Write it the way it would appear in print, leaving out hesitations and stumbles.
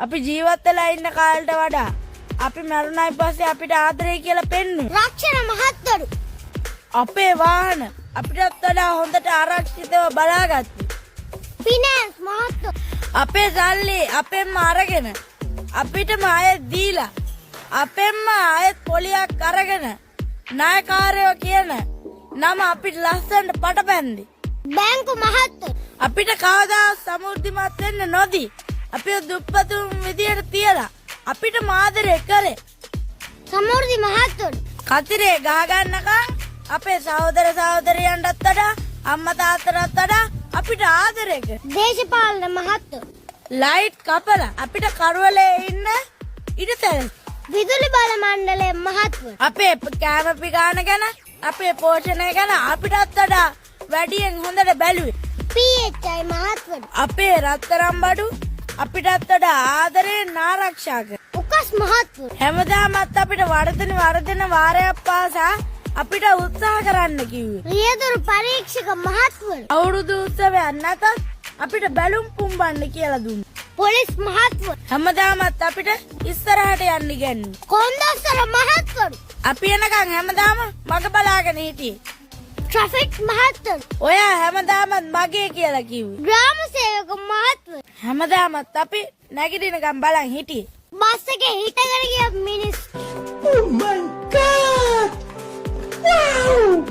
අපි ජීවත් වෙලා ඉන්න කාලයට වඩා අපි මරුණායින් පස්සේ අපිට ආදරේ කියලා පෙන්නු. රක්ෂණ මහත්වරු අපේ වාහන අපිටත් වඩා හොඳට ආරක්ෂිතව බලාගත්තා. ෆිනෑන්ස් මහත්වරු අපේ සල්ලි අපෙන්ම අරගෙන අපිටම ආයෙත් දීලා අපෙන්ම ආයෙත් පොලියක් අරගෙන ණයකාරයෝ කියන නම අපිට ලස්සනට පටපැන්දි. බැංකු මහත්වරු අපිට කවදා සමෘද්ධිමත් වෙන්න නොදී අපේ දුප්පතුන් විදියට තියලා අපිට ආදරේ කරේ. සමෘද්ධි මහත්වරු කතරේ ගහ ගන්නකම් අපේ සහෝදර සහෝදරියන්ටත් වඩා අම්මා තාත්තටත් වඩා අපිට ආදරේ කර. දේශපාලන මහත්වරු ලයිට් කපලා අපිට කරවලේ ඉන්න ඉඩ තැන. විදුලි බල මණ්ඩලයේ මහත්වරු අපේ කෑම පිගාන ගැන අපේ පෝෂණය ගැන අපිටත් වඩා වැඩියෙන් හොඳට බැලුවේ. PHI මහත්වරු අපේ රත්තරන් බඩු අපිටත් වඩා ආදරයෙන් ආරක්ෂා කර. උකස් මහත්වරු හැමදාමත් අපිට වර්ධන වාරයක් පාසා අපිට උත්සාහ කරන්න කිව්වේ. රියදුරු පරීක්ෂක මහත්වරු අවුරුදු උත්සවයක් නැතත් අපිට බැලුම් පුම්බන්න කියලා දුන්නා. පොලිස් මහත්වරු හැමදාමත් අපිට ඉස්සරහට යන්න ඉගැන්නුවා. කොන්දොස්තර මහත්වරු අපි එනකන් හැමදාම මග බලාගෙන හිටියේ. ට්‍රැෆික් මහත්වරු ඔයා හැමදාමත් මගේ කියලා කිව්වේ. ග්‍රාම සේවක මහත්වරු හැමදාමත් අපි නැගිටිනකම් බලන් හිටියේ. බස් එකේ හිටගෙන ගිය මිනිස්සු Oh my God! Wow!